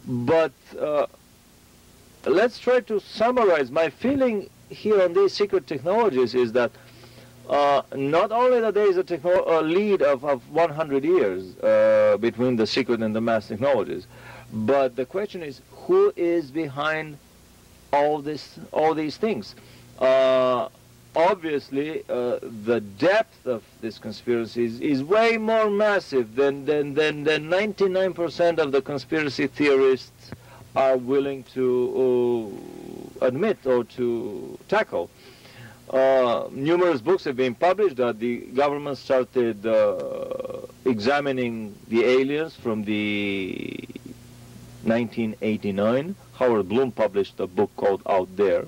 But let's try to summarize. My feeling here on these secret technologies is that not only that there is a lead of 100 years between the secret and the mass technologies, but the question is, who is behind all these things? Obviously, the depth of this conspiracy is way more massive than 99% of the conspiracy theorists are willing to admit or to tackle. Numerous books have been published that the government started examining the aliens from the 1989. Howard Bloom published a book called Out There.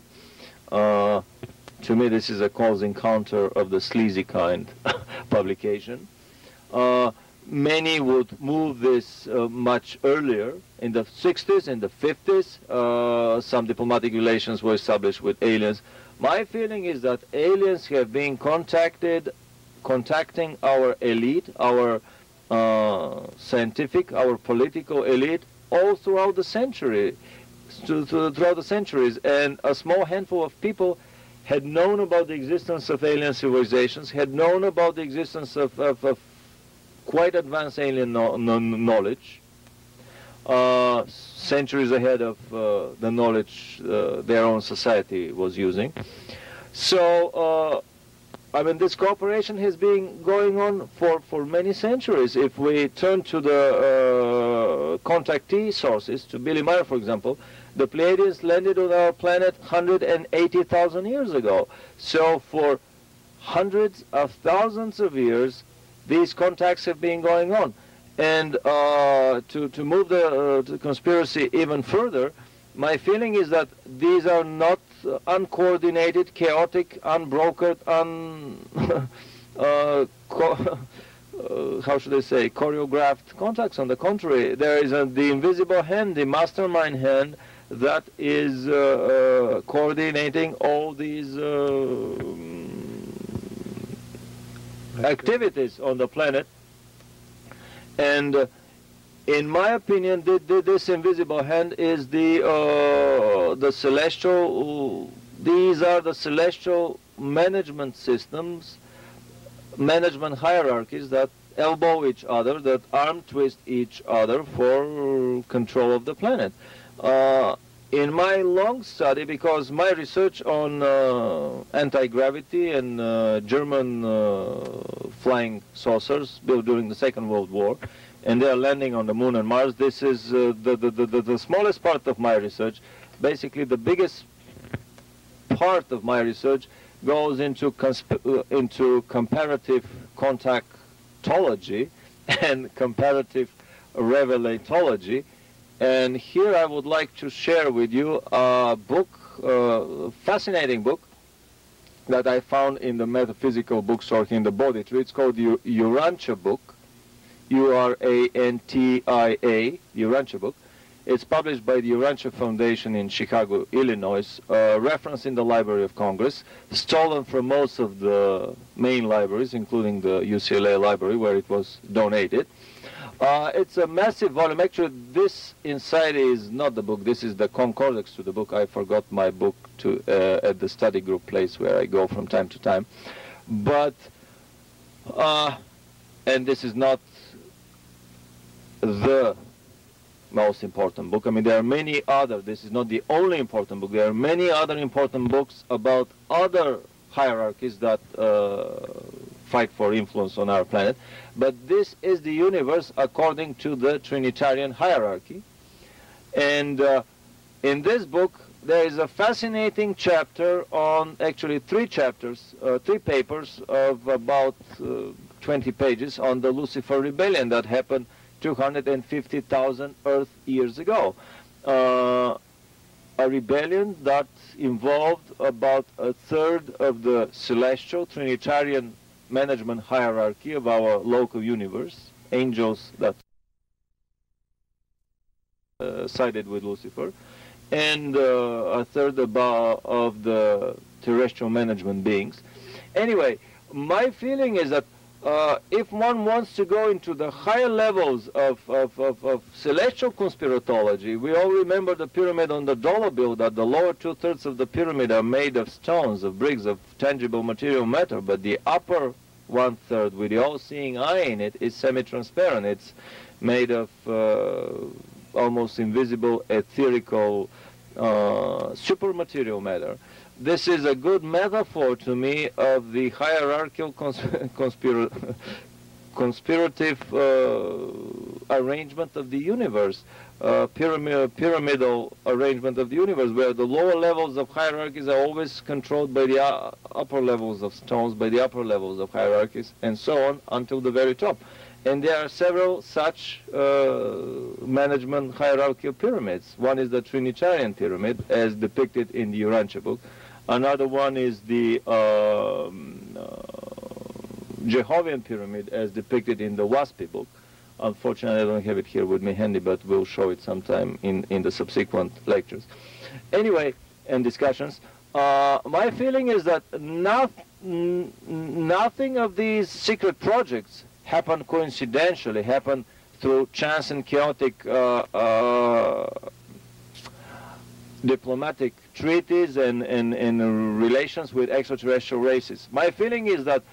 To me, this is a close encounter of the sleazy kind publication. Many would move this much earlier. In the 60s, in the 50s, some diplomatic relations were established with aliens. My feeling is that aliens have been contacting our elite, our scientific, our political elite, all throughout the century, throughout the centuries, and a small handful of people had known about the existence of alien civilizations, had known about the existence of quite advanced alien knowledge, centuries ahead of the knowledge their own society was using. So, I mean, this cooperation has been going on for many centuries. If we turn to the contactee sources, to Billy Meyer, for example, the Pleiadians landed on our planet 180,000 years ago. So for hundreds of thousands of years, these contacts have been going on. And to move the conspiracy even further, my feeling is that these are not uncoordinated, chaotic, unbrokered, how should I say, choreographed contacts. On the contrary, there is the invisible hand, the mastermind hand, that is coordinating all these activities on the planet. And in my opinion, this invisible hand is the celestial. These are the celestial management systems, management hierarchies that elbow each other, that arm twist each other for control of the planet. In my long study, because my research on anti-gravity and German flying saucers built during the Second World War, and they are landing on the Moon and Mars, this is the smallest part of my research. Basically, the biggest part of my research goes into comparative contactology and comparative revelatology. And here I would like to share with you a book, fascinating book, that I found in the metaphysical bookstore in the Bodhi Tree. It's called the Urantia book, U-R-A-N-T-I-A, Urantia book. It's published by the Urantia Foundation in Chicago, Illinois, referenced in the Library of Congress, stolen from most of the main libraries, including the UCLA library, where it was donated. It's a massive volume. Actually, this inside is not the book. This is the concordex to the book. I forgot my book at the study group place where I go from time to time. But, and this is not the most important book. I mean, there are many other. This is not the only important book. There are many other important books about other hierarchies that fight for influence on our planet. But this is the universe according to the Trinitarian hierarchy. And in this book, there is a fascinating chapter on, actually three chapters, three papers of about 20 pages on the Lucifer rebellion that happened 250,000 Earth years ago. A rebellion that involved about a third of the celestial Trinitarian management hierarchy of our local universe, angels that sided with Lucifer, and a third of the terrestrial management beings. Anyway, my feeling is that if one wants to go into the higher levels of celestial conspiratology, we all remember the pyramid on the dollar bill, that the lower two-thirds of the pyramid are made of stones, of bricks, of tangible material matter, but the upper one-third with the all-seeing eye in it is semi-transparent. It's made of almost invisible, etherical, supermaterial matter. This is a good metaphor to me of the hierarchical conspirative arrangement of the universe, pyramidal arrangement of the universe, where the lower levels of hierarchies are always controlled by the upper levels of stones, by the upper levels of hierarchies, and so on until the very top. And there are several such management hierarchical pyramids. One is the Trinitarian pyramid, as depicted in the Urantia book. Another one is the Jehovian pyramid, as depicted in the Waspi book. Unfortunately, I don't have it here with me handy, but we'll show it sometime in the subsequent lectures. Anyway, and discussions. My feeling is that nothing of these secret projects happen coincidentally, happen through chance and chaotic diplomatic treaties and relations with extraterrestrial races. My feeling is that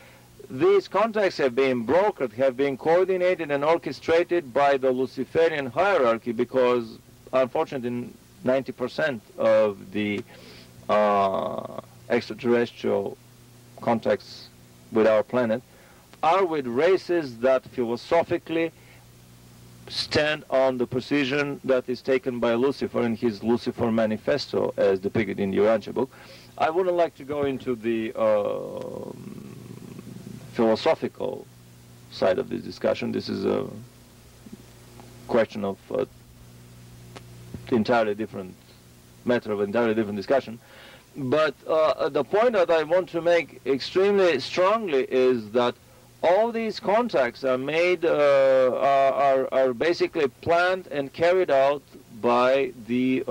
these contacts have been brokered, have been coordinated and orchestrated by the Luciferian hierarchy, because unfortunately 90% of the extraterrestrial contacts with our planet are with races that philosophically stand on the position that is taken by Lucifer in his Lucifer Manifesto, as depicted in the Urantia book. I wouldn't like to go into the philosophical side of this discussion. This is a question of entirely different matter, of entirely different discussion. But the point that I want to make extremely strongly is that all these contacts are made, are basically planned and carried out by the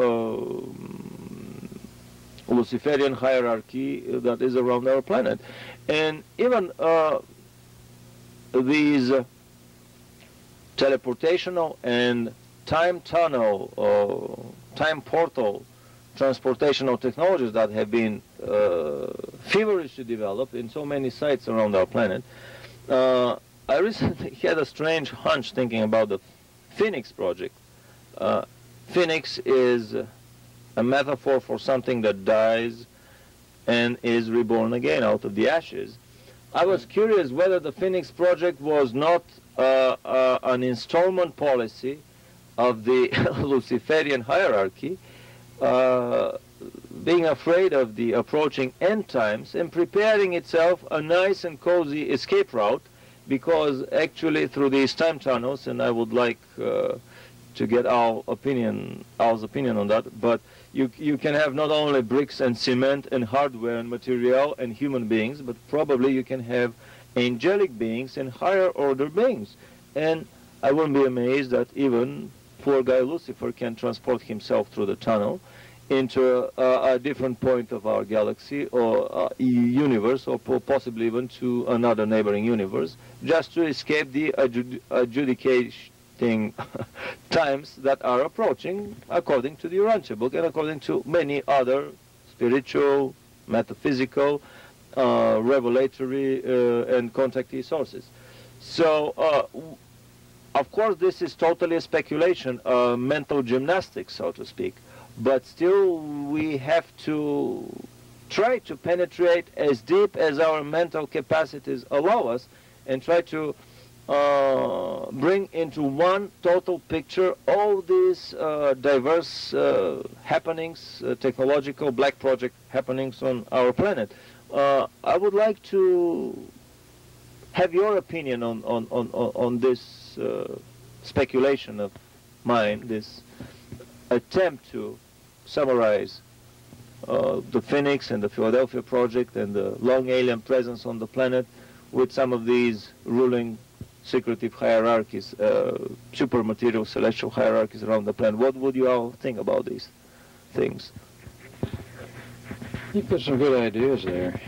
Luciferian hierarchy that is around our planet. And even these teleportational and time tunnel, time portal transportational technologies that have been feverishly developed in so many sites around our planet. I recently had a strange hunch thinking about the Phoenix project. Phoenix is a metaphor for something that dies and is reborn again out of the ashes. I was curious whether the Phoenix project was not an installment policy of the Luciferian hierarchy, being afraid of the approaching end times and preparing itself a nice and cozy escape route, because actually through these time tunnels, and I would like to get Al's opinion on that, but you can have not only bricks and cement and hardware and material and human beings, but probably you can have angelic beings and higher order beings. And I wouldn't be amazed that even poor guy Lucifer can transport himself through the tunnel into a different point of our galaxy or universe, or possibly even to another neighboring universe, just to escape the adjudicating times that are approaching, according to the Urantia book and according to many other spiritual, metaphysical, revelatory, and contactee sources. So, of course, this is totally a speculation, mental gymnastics, so to speak. But still, we have to try to penetrate as deep as our mental capacities allow us, and try to bring into one total picture all these diverse happenings, technological black project happenings on our planet. I would like to have your opinion on this speculation of mine, this attempt to summarize the Phoenix and the Philadelphia project and the long alien presence on the planet with some of these ruling secretive hierarchies, super material celestial hierarchies around the planet. What would you all think about these things? You've got some good ideas there.